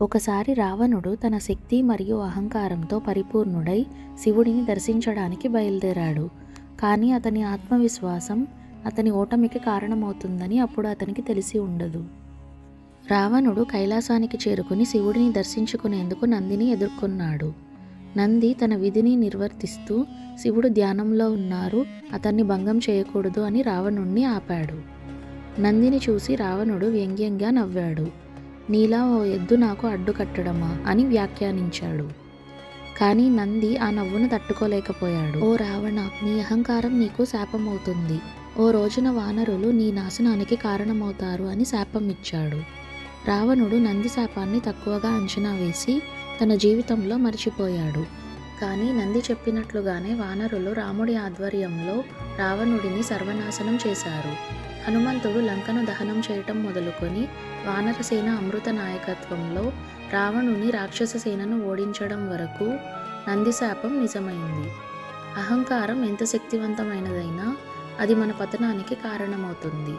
ఒకసారి రావణుడు తన శక్తి మరియు అహంకారంతో పరిపూర్ణుడై శివుడిని దర్శించడానికి బయలుదేరాడు. కానీ అతని ఆత్మవిశ్వాసం అతని ఓటమికి కారణమవుతుందని అప్పుడు అతనికి తెలిసి ఉండదు. రావణుడు కైలాసానికి చేరుకుని శివుడిని దర్శించుకునేందుకు నందిని ఎదుర్కొన్నాడు. నంది తన విధిని నిర్వర్తిస్తూ శివుడు ధ్యానంలో ఉన్నారు, అతన్ని భంగం చేయకూడదు అని రావణుణ్ణి ఆపాడు. నందిని చూసి రావణుడు వ్యంగ్యంగా నవ్వాడు. నీలా ఓ ఎద్దు నాకు అడ్డుకట్టడమా అని వ్యాఖ్యానించాడు. కానీ నంది ఆ నవ్వును తట్టుకోలేకపోయాడు. ఓ రావణ, నీ అహంకారం నీకు శాపమవుతుంది. ఓ రోజున వానరులు నీ నాశనానికి కారణమవుతారు అని శాపం ఇచ్చాడు. రావణుడు నంది శాపాన్ని తక్కువగా అంచనా వేసి తన జీవితంలో మర్చిపోయాడు. కానీ నంది చెప్పినట్లుగానే వానరులు రాముడి ఆధ్వర్యంలో రావణుడిని సర్వనాశనం చేశారు. హనుమంతుడు లంకను దహనం చేయటం మొదలుకొని వానరసేన అమృత నాయకత్వంలో రావణుని రాక్షస సేనను ఓడించడం వరకు నంది శాపం నిజమైంది. అహంకారం ఎంత శక్తివంతమైనదైనా అది మన పతనానికి కారణమవుతుంది.